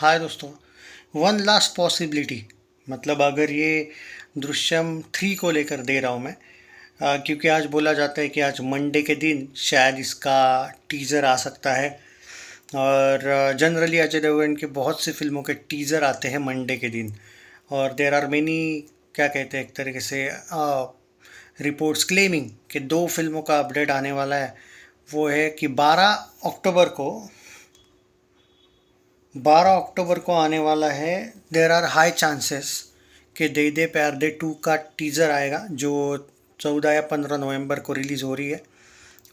हाय दोस्तों। One last possibility, मतलब अगर ये दृश्यम 3 को लेकर दे रहा हूँ मैं, क्योंकि आज बोला जाता है कि आज मंडे के दिन शायद इसका टीज़र आ सकता है। और जनरली अजय देवगन के बहुत सी फिल्मों के टीज़र आते हैं मंडे के दिन। और देर आर मेनी, क्या कहते हैं, एक तरीके से रिपोर्ट्स क्लेमिंग कि दो फिल्मों का अपडेट आने वाला है। वो है कि 12 अक्टूबर को आने वाला है। देर आर हाई चांसेस कि दे दे प्यार दे 2 का टीज़र आएगा, जो 14 या 15 नवंबर को रिलीज़ हो रही है,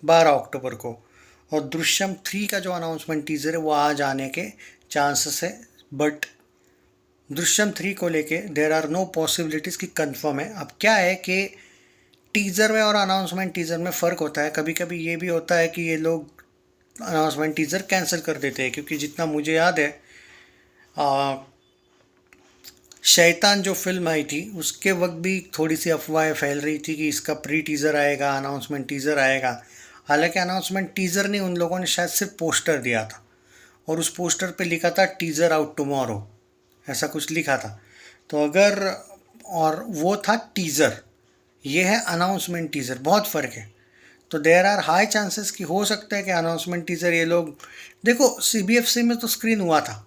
12 अक्टूबर को। और दृश्यम 3 का जो अनाउंसमेंट टीज़र है वो आज आने के चांसेस है। बट दृश्यम 3 को लेके देर आर नो पॉसिबिलिटीज़ की कंफर्म है। अब क्या है कि टीज़र में और अनाउंसमेंट टीज़र में फ़र्क होता है। कभी कभी ये भी होता है कि ये लोग अनाउंसमेंट टीज़र कैंसिल कर देते हैं, क्योंकि जितना मुझे याद है, आ, शैतान जो फिल्म आई थी उसके वक्त भी थोड़ी सी अफवाहें फैल रही थी कि इसका प्री टीज़र आएगा, अनाउंसमेंट टीज़र आएगा। हालांकि अनाउंसमेंट टीज़र नहीं, उन लोगों ने शायद सिर्फ पोस्टर दिया था और उस पोस्टर पे लिखा था टीज़र आउट टुमारो, ऐसा कुछ लिखा था। तो अगर, और वो था टीज़र, ये है अनाउंसमेंट टीज़र, बहुत फ़र्क है। तो देर आर हाई चांसेस कि हो सकता है कि अनाउंसमेंट टीज़र ये लोग, देखो सीबीएफसी में तो स्क्रीन हुआ था,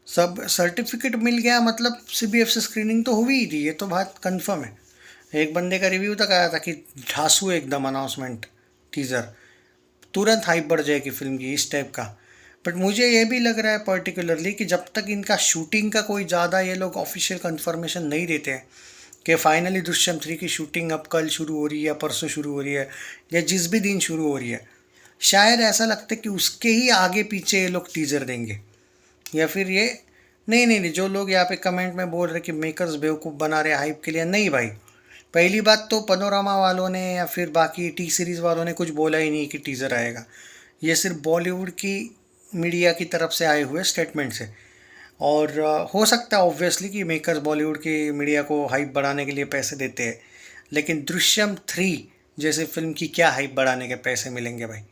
सब सर्टिफिकेट मिल गया, मतलब सीबीएफसी स्क्रीनिंग तो हुई ही थी, ये तो बात कंफर्म है। एक बंदे का रिव्यू तक आया था कि ढासू एकदम अनाउंसमेंट टीज़र, तुरंत हाइप बढ़ जाएगी फिल्म की, इस टाइप का। बट मुझे ये भी लग रहा है पर्टिकुलरली कि जब तक इनका शूटिंग का कोई ज़्यादा ये लोग ऑफिशियल कंफर्मेशन नहीं देते हैं कि फाइनली दृश्यम 3 की शूटिंग अब कल शुरू हो रही है या परसों शुरू हो रही है या जिस भी दिन शुरू हो रही है, शायद ऐसा लगता है कि उसके ही आगे पीछे ये लोग टीज़र देंगे। या फिर ये, नहीं नहीं नहीं, जो लोग यहाँ पे कमेंट में बोल रहे कि मेकर्स बेवकूफ़ बना रहे हाइप के लिए, नहीं भाई। पहली बात तो पनोरमा वालों ने या फिर बाकी टी सीरीज़ वालों ने कुछ बोला ही नहीं कि टीज़र आएगा। ये सिर्फ बॉलीवुड की मीडिया की तरफ से आए हुए स्टेटमेंट से। और हो सकता है ऑब्वियसली कि मेकर्स बॉलीवुड की मीडिया को हाइप बढ़ाने के लिए पैसे देते हैं, लेकिन दृश्यम 3 जैसे फिल्म की क्या हाइप बढ़ाने के पैसे मिलेंगे भाई।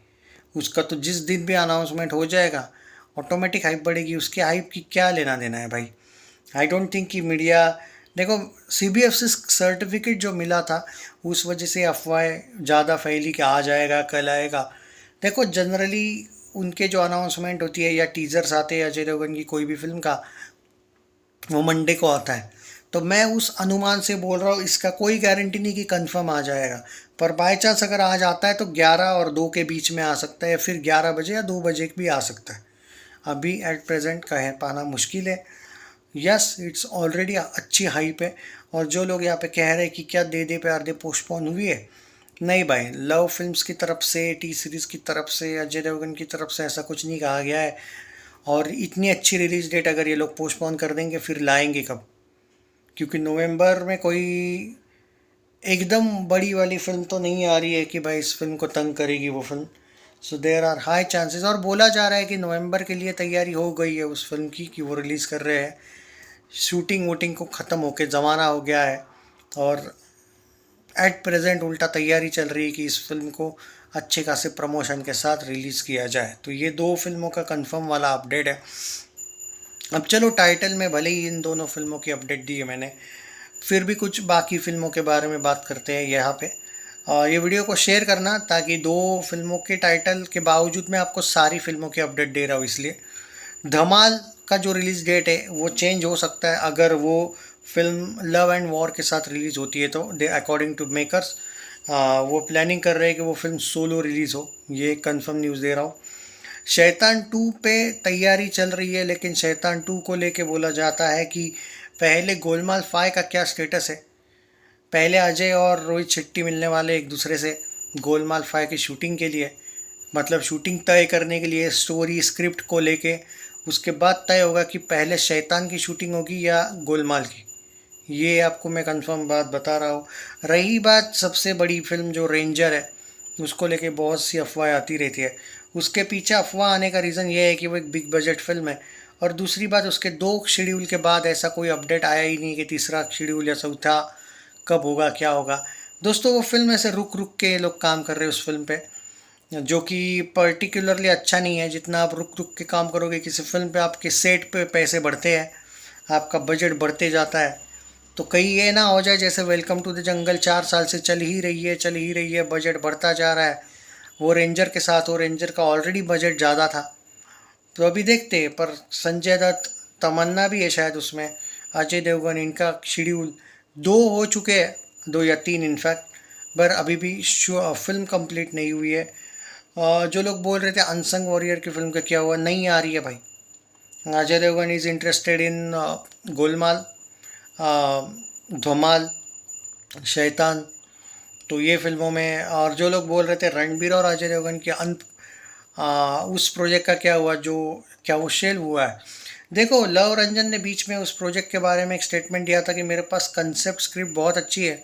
उसका तो जिस दिन भी अनाउंसमेंट हो जाएगा ऑटोमेटिक हाइप बढ़ेगी, उसके हाइप की क्या लेना देना है भाई। आई डोंट थिंक कि मीडिया, देखो सीबीएफसी सर्टिफिकेट जो मिला था उस वजह से अफवाहें ज़्यादा फैली कि आज आएगा कल आएगा। देखो जनरली उनके जो अनाउंसमेंट होती है या टीज़र्स आते हैं अजय देवगन की कोई भी फिल्म का, वो मंडे को आता है। तो मैं उस अनुमान से बोल रहा हूँ, इसका कोई गारंटी नहीं कि कंफर्म आ जाएगा, पर बाय चांस अगर आज आता है तो 11 और 2 के बीच में आ सकता है, या फिर 11 बजे या 2 बजे भी आ सकता है। अभी एट प्रेजेंट कह पाना मुश्किल है। यस, इट्स ऑलरेडी अच्छी हाइप है। और जो लोग यहाँ पे कह रहे हैं कि क्या दे दे प्यार दे पोस्टपोन हुई है, नहीं भाई, लव फिल्म्स की तरफ से, टी सीरीज़ की तरफ से, अजय देवगन की तरफ से ऐसा कुछ नहीं कहा गया है। और इतनी अच्छी रिलीज़ डेट अगर ये लोग पोस्टपोन कर देंगे फिर लाएंगे कब? क्योंकि नवंबर में कोई एकदम बड़ी वाली फिल्म तो नहीं आ रही है कि भाई इस फिल्म को तंग करेगी वो फिल्म। So there are high chances, और बोला जा रहा है कि नवंबर के लिए तैयारी हो गई है उस फिल्म की, कि वो रिलीज़ कर रहे हैं। शूटिंग वूटिंग को ख़त्म होके ज़माना हो गया है, और एट प्रेजेंट उल्टा तैयारी चल रही है कि इस फिल्म को अच्छे खासे प्रमोशन के साथ रिलीज़ किया जाए। तो ये दो फिल्मों का कंफर्म वाला अपडेट है। अब चलो, टाइटल में भले ही इन दोनों फिल्मों की अपडेट दी है मैंने, फिर भी कुछ बाकी फिल्मों के बारे में बात करते हैं यहाँ पे। ये वीडियो को शेयर करना, ताकि दो फिल्मों के टाइटल के बावजूद मैं आपको सारी फिल्मों की अपडेट दे रहा हूँ। इसलिए धमाल का जो रिलीज़ डेट है वो चेंज हो सकता है अगर वो फिल्म लव एंड वॉर के साथ रिलीज़ होती है तो। दे अकॉर्डिंग टू मेकर्स वो प्लानिंग कर रहे हैं कि वो फिल्म सोलो रिलीज़ हो, ये कंफर्म न्यूज़ दे रहा हूँ। शैतान 2 पे तैयारी चल रही है, लेकिन शैतान 2 को लेके बोला जाता है कि पहले गोलमाल 5 का क्या स्टेटस है। पहले अजय और रोहित शेट्टी मिलने वाले एक दूसरे से गोलमाल 5 की शूटिंग के लिए, मतलब शूटिंग तय करने के लिए स्टोरी स्क्रिप्ट को लेके। उसके बाद तय होगा कि पहले शैतान की शूटिंग होगी या गोलमाल की। ये आपको मैं कंफर्म बात बता रहा हूँ। रही बात सबसे बड़ी फिल्म जो रेंजर है, उसको लेके बहुत सी अफवाहें आती रहती है। उसके पीछे अफवाह आने का रीज़न ये है कि वो एक बिग बजट फिल्म है, और दूसरी बात उसके 2 शेड्यूल के बाद ऐसा कोई अपडेट आया ही नहीं कि तीसरा शेड्यूल या चौथा कब होगा क्या होगा। दोस्तों वो फिल्म ऐसे रुक रुक के लोग काम कर रहे हैं उस फिल्म पे। जो कि पर्टिकुलरली अच्छा नहीं है। जितना आप रुक रुक के काम करोगे किसी फिल्म पे, आपके सेट पे पैसे बढ़ते हैं, आपका बजट बढ़ते जाता है। तो कहीं ये ना हो जाए जैसे वेलकम टू द जंगल 4 साल से चल ही रही है, बजट बढ़ता जा रहा है। वो रेंजर के साथ, वो रेंजर का ऑलरेडी बजट ज़्यादा था। तो अभी देखते हैं, पर संजय दत्त, तमन्ना भी है शायद उसमें, अजय देवगन, इनका शेड्यूल 2 हो चुके हैं, 2 या 3 इनफैक्ट, पर अभी भी फिल्म कंप्लीट नहीं हुई है। जो लोग बोल रहे थे अनसंग वॉरियर की फिल्म का क्या हुआ, नहीं आ रही है भाई। Ajay Devgn is interested in Golmaal, Dhamaal, Shaitaan, तो ये फिल्मों में। और जो लोग बोल रहे थे रणबीर और अजय देवगन के उस प्रोजेक्ट का क्या हुआ, जो क्या वो शेल हुआ है। देखो, लव रंजन ने बीच में उस प्रोजेक्ट के बारे में एक स्टेटमेंट दिया था कि मेरे पास कंसेप्ट स्क्रिप्ट बहुत अच्छी है,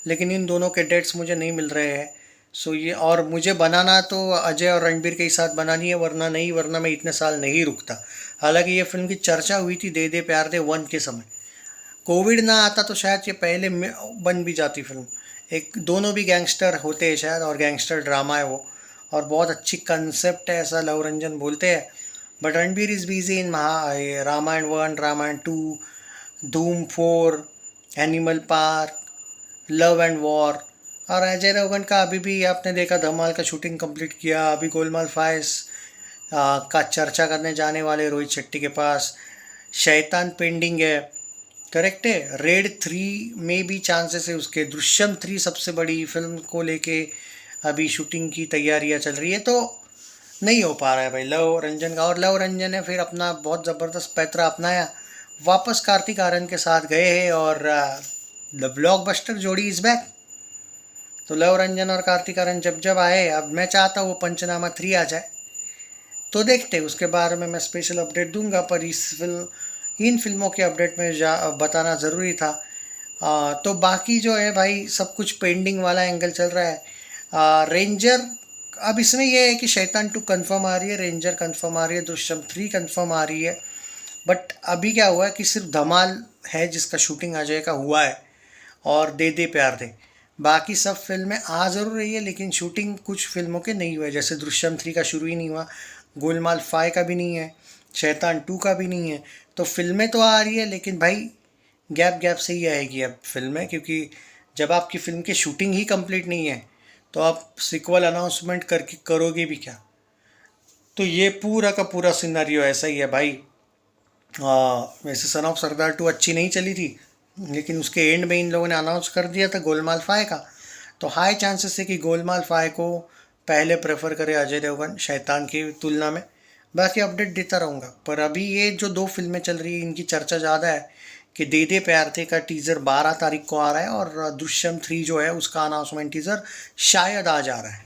लेकिन इन दोनों के डेट्स मुझे नहीं मिल रहे हैं। सो ये, और मुझे बनाना तो अजय और रणबीर के ही साथ बनानी है, वरना नहीं, वरना मैं इतने साल नहीं रुकता। हालांकि ये फिल्म की चर्चा हुई थी दे दे प्यार दे 1 के समय। कोविड ना आता तो शायद ये पहले बन भी जाती फिल्म। एक, दोनों भी गैंगस्टर होते हैं शायद, और गैंगस्टर ड्रामा है वो, और बहुत अच्छी कंसेप्ट है ऐसा लव रंजन बोलते हैं। But Ranbir is busy in Ramayana 1, Ramayana 2, Dhoom 4, Animal Park, Love and War. और अजय देवगन का अभी भी आपने देखा धमाल का शूटिंग कंप्लीट किया, अभी गोलमाल 5 का चर्चा करने जाने वाले रोहित शेट्टी के पास। शैतान पेंडिंग है, करेक्ट है। रेड 3 में भी चांसेस है उसके। दृश्यम 3 सबसे बड़ी फिल्म को लेके अभी शूटिंग की तैयारियां चल रही है, तो नहीं हो पा रहा है भाई लव रंजन का। और लव रंजन ने फिर अपना बहुत ज़बरदस्त पैतरा अपनाया, वापस कार्तिक आर्यन के साथ गए हैं, और द ब्लॉकबस्टर जोड़ी इज़ बैक। तो लव रंजन और कार्तिक आर्यन जब जब आए, अब मैं चाहता हूँ वो पंचनामा 3 आ जाए, तो देखते हैं, उसके बारे में मैं स्पेशल अपडेट दूंगा। पर इन फिल्मों के अपडेट में बताना ज़रूरी था। तो बाकी जो है भाई, सब कुछ पेंडिंग वाला एंगल चल रहा है। रेंजर, अब इसमें यह है कि शैतान 2 कंफर्म आ रही है, रेंजर कंफर्म आ रही है, दृश्यम 3 कंफर्म आ रही है। बट अभी क्या हुआ है कि सिर्फ धमाल है जिसका शूटिंग अजय का हुआ है, और दे दे प्यार दे। बाकी सब फिल्में आ ज़रूर रही है, लेकिन शूटिंग कुछ फिल्मों के नहीं हुए, जैसे दृश्यम 3 का शुरू ही नहीं हुआ, गोलमाल 5 का भी नहीं है, शैतान 2 का भी नहीं है। तो फिल्में तो आ रही है, लेकिन भाई गैप गैप से ही आएगी अब फिल्में, क्योंकि जब आपकी फिल्म की शूटिंग ही कंप्लीट नहीं है, तो आप सिक्वल अनाउंसमेंट करके करोगे भी क्या। तो ये पूरा का पूरा सिनारियो ऐसा ही है भाई। वैसे सन ऑफ सरदार 2 अच्छी नहीं चली थी, लेकिन उसके एंड में इन लोगों ने अनाउंस कर दिया था गोलमाल 5 का। तो हाई चांसेस है कि गोलमाल 5 को पहले प्रेफर करे अजय देवगन शैतान की तुलना में। बाकी अपडेट देता रहूँगा, पर अभी ये जो 2 फिल्में चल रही है इनकी चर्चा ज़्यादा है कि दे दे प्यार थे का टीज़र 12 तारीख को आ रहा है, और दृश्यम 3 जो है उसका अनाउंसमेंट टीज़र शायद आज आ रहा है।